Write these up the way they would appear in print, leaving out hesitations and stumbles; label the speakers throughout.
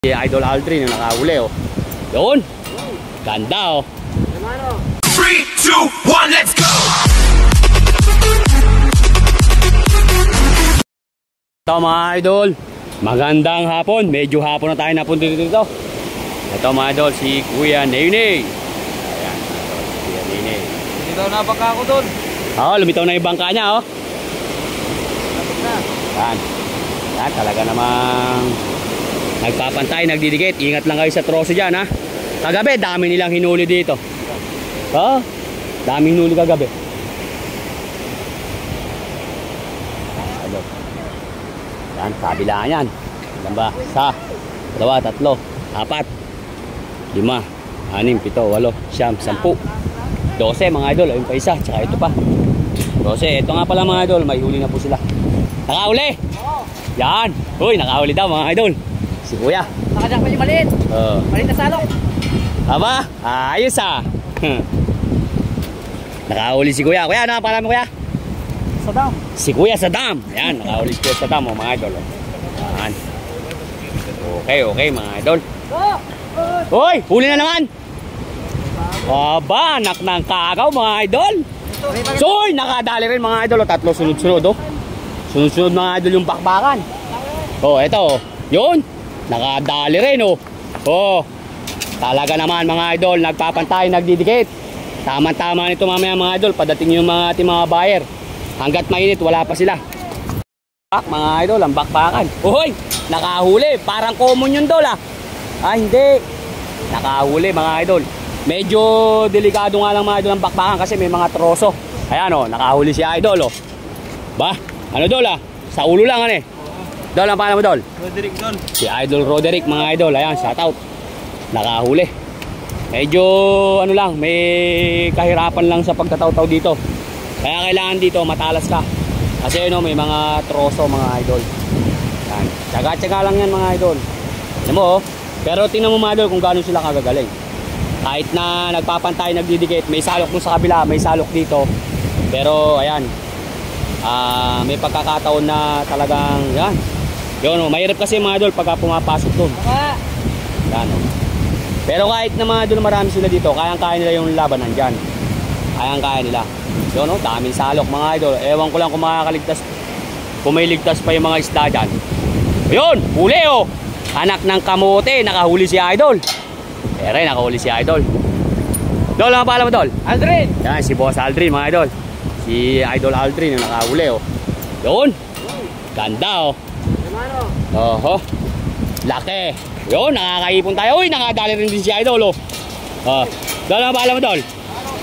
Speaker 1: Si Idol Aldrin yung nakahuli, oh. Yun. Ganda, oh.
Speaker 2: 3, 2, 1, let's go!
Speaker 1: Ito mga idol, magandang hapon. Medyo hapon na tayo napunta dito. Ito mga idol, si Kuya Nene. Ayan, Kuya Nene.
Speaker 3: Lumitaw na bangka ako doon.
Speaker 1: Oo, lumitaw na yung bangka niya, oh.
Speaker 3: Lapit na.
Speaker 1: Yan. Yan, talaga namang nagpapantay, nagdidikit. Ingat lang kayo sa troso dyan, ha. Kagabi, dami nilang hinuli dito. Oo, daming hinuli kagabi. Yan, kabilaan yan. Ilan ba? 1, 2, 3, 4, 5, 6, 7, 8, 9, 10, 12 mga idol. Ayun pa isa, tsaka ito pa 12, ito nga pala mga idol. May huli na po sila. Nakahuli! Yan! Uy, nakahuli daw mga idol. Si Kuya.
Speaker 3: Nakajakpan yung maliit. Maliit na salok.
Speaker 1: Aba, ayos ah. Nakahuli si Kuya. Kuya, ano ang pangalan mo, Kuya?
Speaker 3: Sadam.
Speaker 1: Si Kuya Sadam. Ayan, nakahuli si Kuya Sadam, oh, mga idol. Ayan. Okay, mga idol. Hoy, huli na naman. Aba, anak ng kagaw, mga idol. Soy, nakadali rin mga idol. Tatlo sunod-sunod, oh. Sunod-sunod mga idol yung bakbakan. Oh, eto, oh. Yun. Nakadali rin, oh. Oh. Talaga naman mga idol, nagpapantay, nagdidikit. Tama-tama nito mamaya mga idol, padating yung mga ating mga buyer. Hanggat mainit, wala pa sila. Mga idol, ang bakbakan. Uy, nakahuli. Parang common yun dol, ah. Ah, hindi. Nakahuli mga idol. Medyo delikado nga lang mga idol ang bakbakan kasi may mga troso. Ayan, oh, nakahuli si idol, oh. Ba, ano dol, ah? Sa ulo lang, ano eh. Dol, ang pangalan mo dol?
Speaker 3: Roderick doon.
Speaker 1: Si Idol Roderick mga idol. Ayan, shout out. Nakahuli. Medyo ano lang, may kahirapan lang sa pagtataw-taw dito. Kaya kailangan dito matalas ka. Kasi ano, may mga troso mga idol. Yan. Tsaga-tsaga lang yan mga idol. Alam mo, oh. Pero tingnan mo mga idol kung gaano sila kagagaling. Kahit na nagpapantay, nagdidikit, may salok mo sa kabila, may salok dito. Pero ayan, may pagkakataon na talagang yan. Yun, oh, mahirap kasi mga idol pagka pumapasok doon. Yan, oh. Pero kahit na mga idol marami sila dito, kayang-kaya nila yung laban nandyan. Kayang-kaya nila. Yun, oh, daming salok mga idol. Ewan ko lang kung makakaligtas, kung may ligtas pa yung mga isda dyan. Yun, huli, oh. Anak ng kamote, nakahuli si idol. Ere, nakahuli si idol. Dol, ano pala mo dol?
Speaker 3: Aldrin.
Speaker 1: Yan, si Boss Aldrin mga idol. Si Idol Aldrin yung nakahuli, oh. Yun. Ganda, oh. Oho. Laki. Yun, nakakaipon tayo. Uy, nakadali rin din si Idol, oh. Dol, ano pala mo dol?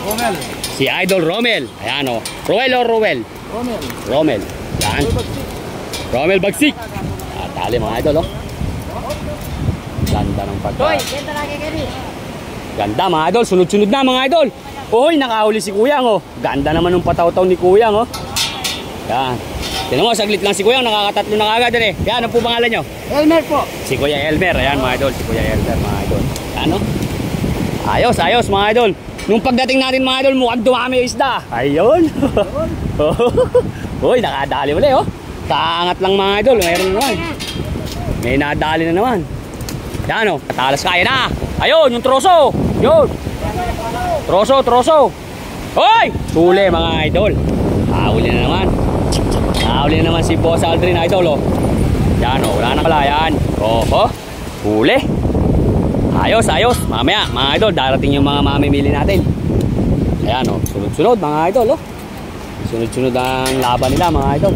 Speaker 3: Romel.
Speaker 1: Si Idol Romel. Ayan, oh. Roel o Roel?
Speaker 3: Romel.
Speaker 1: Romel. Yan. Romel Bagsik. Tali mga idol, oh. Ganda ng pagka.
Speaker 3: Hoy, ganda lagi kini.
Speaker 1: Ganda mga idol. Sunod-sunod na mga idol. Uy, nakahuli si Kuyang, oh. Ganda naman ng pataw-taw ni Kuyang, oh. Yan. Tignan mo, saglit lang si Kuyang. Nakakatatlo na kagad, eh. Yan, ano po pangalan nyo?
Speaker 3: Elmer po.
Speaker 1: Si Kuya Elmer. Ayan mga idol. Si Kuya Elmer mga idol. Yan, oh. Ayos, ayos mga idol. Nung pagdating natin mga idol, mukhang dumami yung isda. Ayun. Uy, nakadali ulit, oh. Kaangat lang mga idol. Mayroon naman. May nadali na naman. Yan, oh. Talas kaya na. Ayun, yung troso. Yun. Troso, troso. Hoy! Huli mga idol. Huli na naman. Huli na naman si Boss Aldrin idol, oh. Yan, oh. Wala na pala. Yan. Oho. Huli. Ayos, ayos. Mamaya, mga idol, darating yung mga mamimili natin. Ayan, oh. Sunod-sunod mga idol, oh. Sunod-sunod ang laban nila mga idol.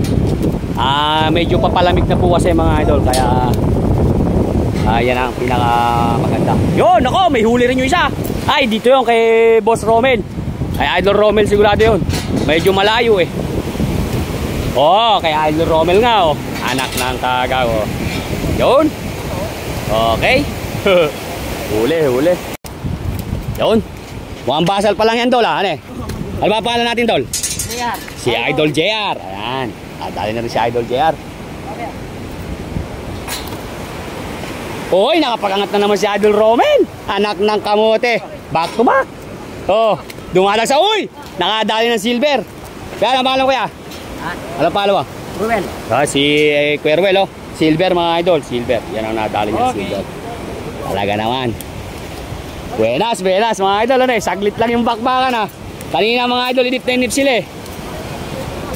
Speaker 1: Medyo papalamig na po kasi mga idol. Kaya yan ang pinaka maganda. Yun, ako, may huli rin yung isa. Ay, dito yun kay Boss Romel. Kay Idol Romel sigurado yun. Medyo malayo, eh. Oh, kay Idol Romel nga, oh. Anak ng kagaw, oh. Yun. Okay. Huli, huli. Yun. Mukhang basal pa lang yan, Dol, ha? Ano eh? Ano ba pangalan natin, Dol?
Speaker 3: JR.
Speaker 1: Si Idol JR. Ayan. Dali na rin si Idol JR. Hoy, nakapagangat na naman si Idol Romel. Anak ng kamote. Back to back. Oh, dumalag sa uy. Nakadali ng silver. Kaya ano pangalan ko ya? Ano pangalan mo?
Speaker 3: Ruel.
Speaker 1: Si Kuya Ruel, oh. Silver mga idol, silver. Yan ang nadali niya, okay. Silver. Talaga naman. Buenas, buenas mga idol. Ano eh, saglit lang yung bakbakan ha. Kanina mga idol, inip na inip sila eh.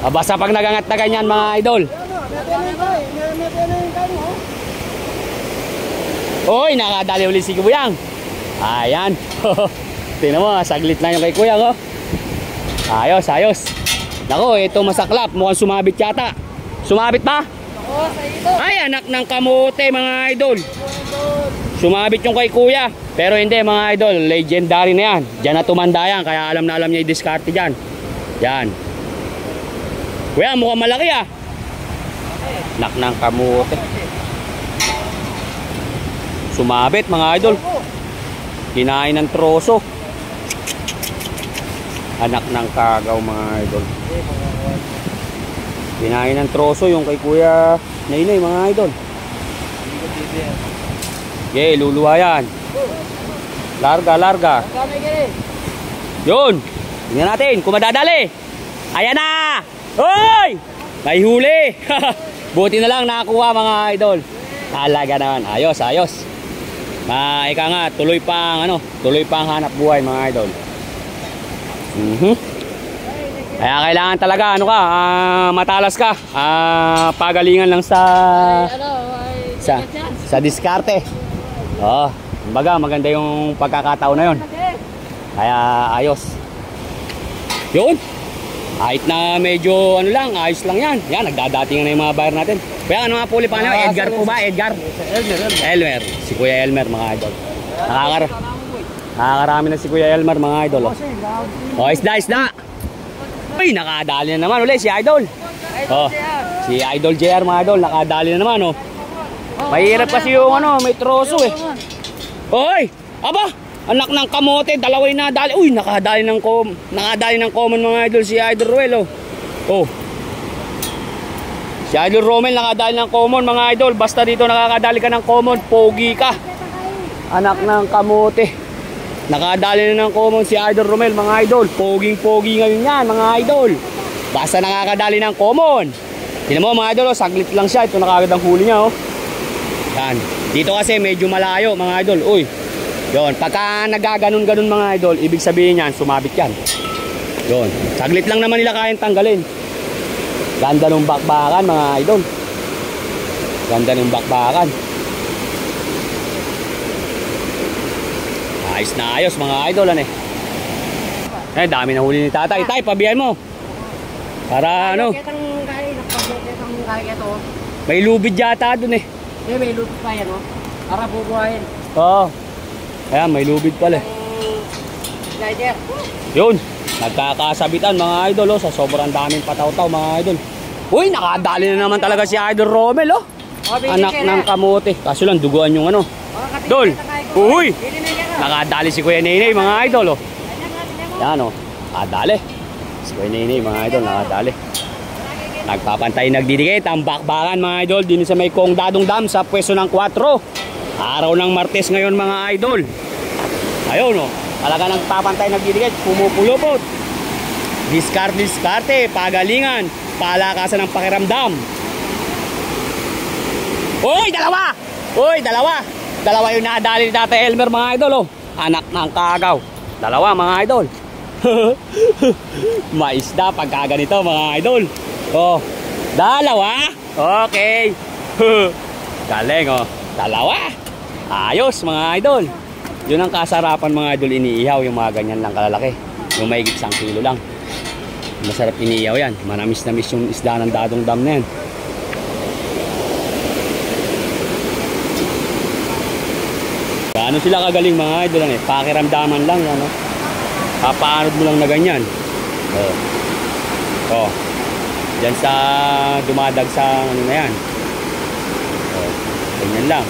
Speaker 1: Basta pag nagangat na ganyan mga idol. Uy, nakadali ulit si Kubuyang. Ayan. Tingnan mo, saglit lang yung kay Kuya oh. Ayos, ayos. Nako, ito masaklap. Mukhang sumabit yata. Sumabit ba? Ay, anak ng kamote mga idol. Sumabit yung kay Kuya. Pero hindi mga idol, legendary na yan. Diyan na tumanda yan, kaya alam na alam niya i-discarte dyan. Yan. Kuya, mukhang malaki ah. Anak ng kamote. Sumabit mga idol. Kinain ng troso. Anak ng kagaw mga idol. Kinain ng troso yung kay Kuya Nainay mga idol. Okay, luluwa yan. Larga, larga. Yun. Tingnan natin kung madadali. Ayan na. Hoy! May huli. Buti na lang nakakuha mga idol. Talaga naman. Ayos, ayos. Ika nga, tuloy pang hanap buhay mga idol. Kaya kailangan talaga matalas ka. Pagalingan lang sa diskarte. Oh, kumbaga maganda yung pagkakataon na yun. Kaya ayos. Yun. Kahit na medyo ayos lang yan. Yan, nagdadatingan na yung mga buyer natin. Kaya ano nga puli pa nyo? Edgar po ba? Edgar? Elmer. Si Kuya Elmer mga idol. Nakakarami na si Kuya Elmer mga idol. Oh, isda, isda. Uy, nakadali na naman ulit si Idol. Oh, si Idol JR mga idol, nakadali na naman oh. Mahirap kasi yung may troso eh. Hoy, aba, anak ng kamote, dalawa yung nadali. Uy, nakadali ng common mga idol si Idol Ruel oh. Oh. Si Idol Romel nakadali ng common mga idol. Basta dito nakakadali ka ng common, pogi ka. Anak ng kamote. Nakadali na ng common si Idol Romel mga idol. Poging-pogi ngayon yan mga idol. Basta nakakadali ng common. Tingnan mo mga idol, saglit lang siya. Ito nakagad ang huli niya oh. Yan. Dito kasi medyo malayo mga idol. Uy. Yon, pagka nagaganon-ganon mga idol, ibig sabihin yan, sumabit yan. Yon. Saglit lang naman nila kayang tanggalin. Ganda ng bakbakan mga idol. Ganda ng bakbakan. Ayos na ayos mga idol dami na huli ni tatay. Tay, pabihan mo. Para may lubid yata dun eh.
Speaker 3: May lubid pa yan para bubuhayin.
Speaker 1: Oo. Ayan, may lubid pala
Speaker 3: Slider.
Speaker 1: Yun, nagkakasabitan mga idol sa sobrang daming pataw-taw mga idol. Uy, nakadali na naman talaga si Idol Romel anak ng kamote. Kaso lang duguan yung Dol. Uy, nakadali si Kuya Nainay mga idol Yan nakadali si Kuya Nainay mga idol, nakadali. Nagpapantay, nagdidikit ang bakbakan mga idol din sa may Kong Dadong Dam sa pwesto ng 4. Araw ng Martes ngayon mga idol. Ayun talaga nagpapantay, nagdidikit, pumupulupot. Diskarte, pagalingan, palakasan ng pakiramdam. Uy, dalawa! Uy, dalawa! Dalawa yung nadali ni Tatay Elmer mga idol Anak ng kagaw. Dalawa mga idol. Maisda pagkaganito mga idol. Oh, dalawa. Okay. Galing dalawa. Ayos mga idol. Yun ang kasarapan mga idol, iniihaw yung mga ganyan lang kalalaki. Yung mahigit 1 kilo lang. Masarap iniihaw yan. Manamis-namis yung isda ng Dadong Dam na yan. Ano sila kagaling mga idol pakiramdaman lang yan papaanod mo lang na ganyan. Diyan sa dumadag sa na yan. Ganyan lang.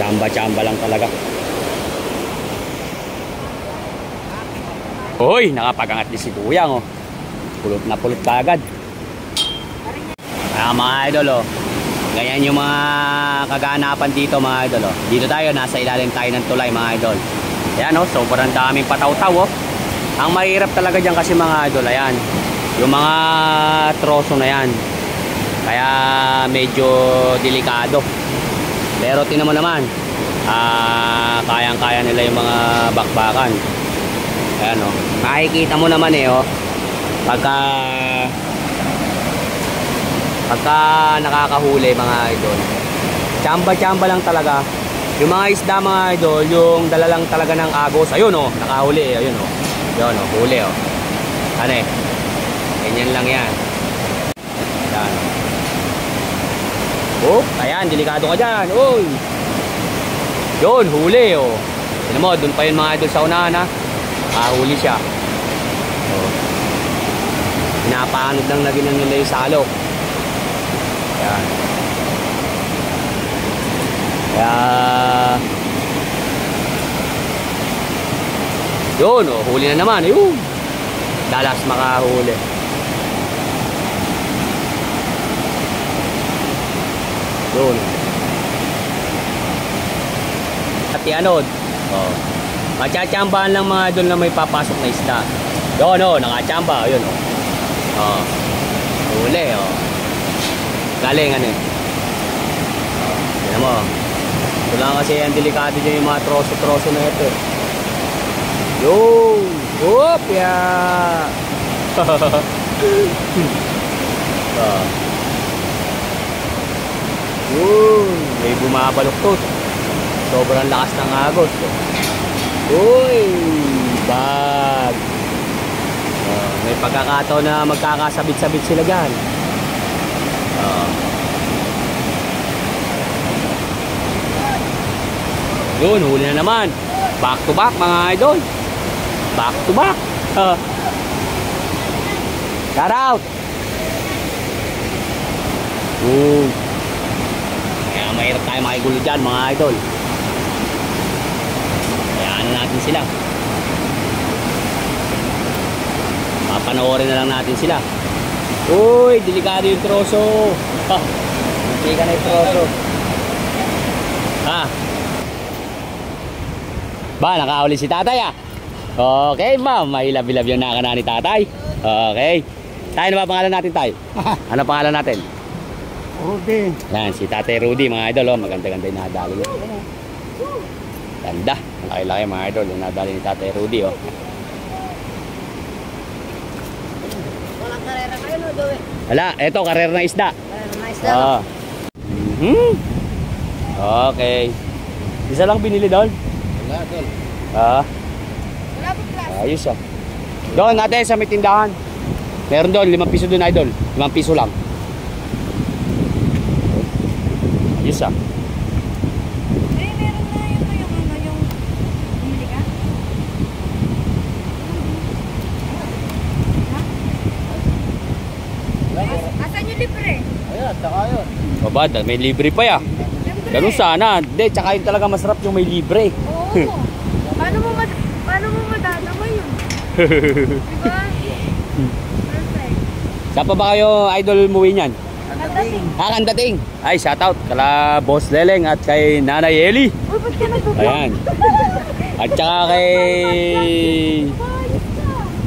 Speaker 1: Chamba-chamba lang talaga. Hoy, nakapagangat ni si Kuyang Pulot na pulot kagad. Mga idol ganyan yung mga kaganapan dito mga idol Dito tayo, nasa ilalim tayo ng tulay mga idol. Ayan sobrang daming pataw-taw Ang mahirap talaga dyan kasi mga idol, ayan, yung mga troso na yan, Kaya medyo delikado. Pero tingnan mo naman, kayang-kaya nila yung mga bakbakan. Ayan o, makikita mo naman eh oh, pagka nakakahuli mga idol, tsamba-tsamba lang talaga. Yung mga isda mga idol, yung dala lang talaga ng agos. Ayun o, nakahuli eh, ayun o. Yun o, huli o. Ano eh, ganyan lang yan. Ayan o. Oh, ayan, delikado ka dyan. Uy. Yun, huli o. Tignan mo, dun pa yun mga idol sa unahan ha. Huli siya. So, pinapaanod lang na ginan nila yung salok. Ayan. Kaya yun o, huli na naman. Ayun, dalas makahuli. Yun. At ianod. Oh. Matsatsambahan lang mga idol na may papasok na isda. Yun o, nakatsamba. Yun o. Oh. Huli o. Galing ano eh. Oh. Tignan mo. Ito lang kasi ang delikado dyan yung mga troso-troso na ito eh. Yun. Whoop. Yeah. Oh. Yun. May bumabaluktot. Sobrang lakas ng agos. Uy, bag. May pagkakataon na magkakasabit-sabit sila dyan. Yun, huli na naman. Back to back mga idol. Back to back. Shout out. Kaya mahirap tayo makigulo dyan mga idol. Natin sila. Papanoorin na lang natin sila. Uy, delikado yung troso. Hindi ka na yung troso. Ba, nakahuli si tatay ah. Okay ma'am, mahilab-hilab yung nakana ni tatay. Okay. Tayo, ano ba pangalan natin tayo? Ano pangalan natin?
Speaker 3: Rudy.
Speaker 1: Yan, si tatay Rudy mga idol. Maganda-ganda yung nadali niya. Ganda. Laki-laki mga idol. Yung nadali ni tatay Rudy oh.
Speaker 3: Walang karera kayo no, Joey?
Speaker 1: Wala, eto karera ng isda.
Speaker 3: Karera ng isda.
Speaker 1: Okay. Isa lang binili doon?
Speaker 3: Wala, Tol. Wala po class.
Speaker 1: Ayos ah. Doon natin sa may tindahan. Meron doon, 5 piso doon idol. 5 piso lang. Ayos ah.
Speaker 4: Meron na yung bumili ka? Asan yung libre?
Speaker 3: Ayan, tsaka yun.
Speaker 1: Babad, may libre pa ya. Ganun sana. Hindi, tsaka yun talaga masarap yung may libre.
Speaker 4: Oo. Paano mo madadama yun? Diba? Perfect.
Speaker 1: Saan pa ba kayo idol muwi niyan?
Speaker 4: Kandating.
Speaker 1: Kandating. Ay, shoutout kala Boss Leleng at kay Nanay Eli.
Speaker 4: Uy, ba't ka nagbablog?
Speaker 1: Ayan. At saka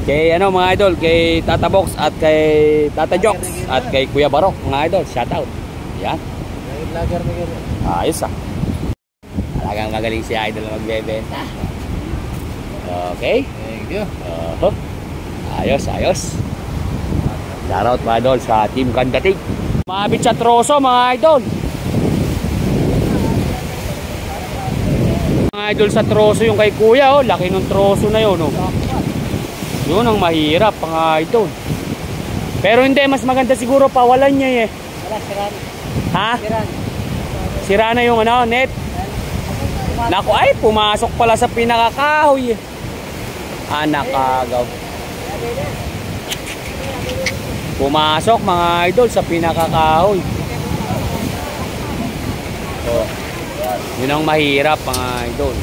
Speaker 1: kay ano mga idol, kay Tata Box at kay Tata Jokes at kay Kuya Barok mga idol, shoutout. Yan.
Speaker 3: Vlogger na gano'n.
Speaker 1: Ayos ah. Talagang magaling si idol na magbebenta. Okay.
Speaker 3: Thank you.
Speaker 1: Ayos, ayos. Shoutout mga idol sa Team Kandating. Mabit sa troso mga idol. Mga idol sa troso yung kay kuya oh. Laki ng troso na yun oh. Yun ang mahirap mga idol. Pero hindi, mas maganda siguro pawalan niya eh.
Speaker 3: Wala, siran.
Speaker 1: Ha?
Speaker 3: Siran.
Speaker 1: Sira na yung ano, net. Naku ay, pumasok pala sa pinakakahoy. Nakagaw. Pumasok mga idol sa pinakakahoy. Oh. Yun ang mahirap mga idol.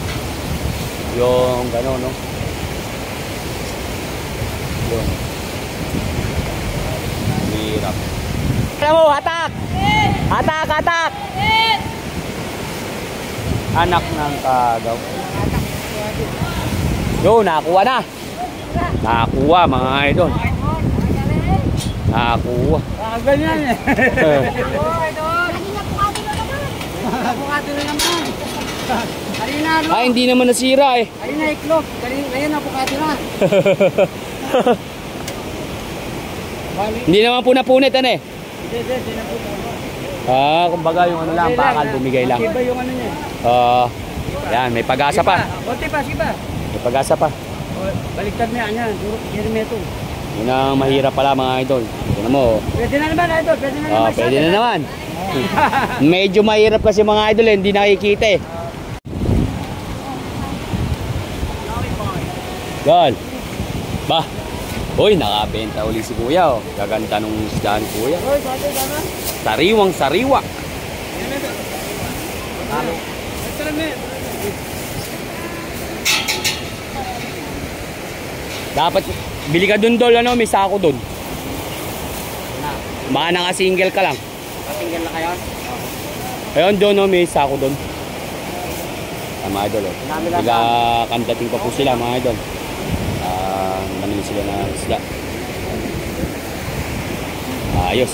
Speaker 1: Yung gano'n no. Yun. Mahirap. Alam mo, hatak! Hatak, hatak! Anak ng kagaw. Yo, nakakuha na. Nakakuha mga idol. Nakakuha.
Speaker 3: Nakaganyan eh.
Speaker 4: Oo, idol. Naging apukado na naman.
Speaker 3: Apukado na naman. Kanina ano?
Speaker 1: Ay, hindi naman nasira eh.
Speaker 3: Kanina iklop. Ngayon apukado na.
Speaker 1: Hindi naman punapunit ano eh.
Speaker 3: Hindi na po.
Speaker 1: Kumbaga yung ano lang, bakal bumigay lang.
Speaker 3: Iba yung ano niya.
Speaker 1: Yan, may pag-asa pa.
Speaker 3: Konti pa, siba.
Speaker 1: May pag-asa pa.
Speaker 3: Baliktad na yan. Jermeto.
Speaker 1: Yun ang mahirap pala mga idol. Ito mo.
Speaker 3: Pwede na naman, idol. Pwede na naman.
Speaker 1: Pwede na naman. Medyo mahirap kasi mga idol eh, hindi nakikita eh. Gol. Ba. Uy, nakabenta uli si Kuya oh. Gaganda nung isda ni Kuya.
Speaker 3: Oy, dati sana.
Speaker 1: Sariwang sariwa. Dapat bili ka dun dol ano, may sako dun. Baka naka-single ka lang.
Speaker 3: Patinggan na kayo.
Speaker 1: Ayun doon no, may sako doon. Mga idol oh. Kandating pa po sila mga idol. Namili sila ng isda. Ayos.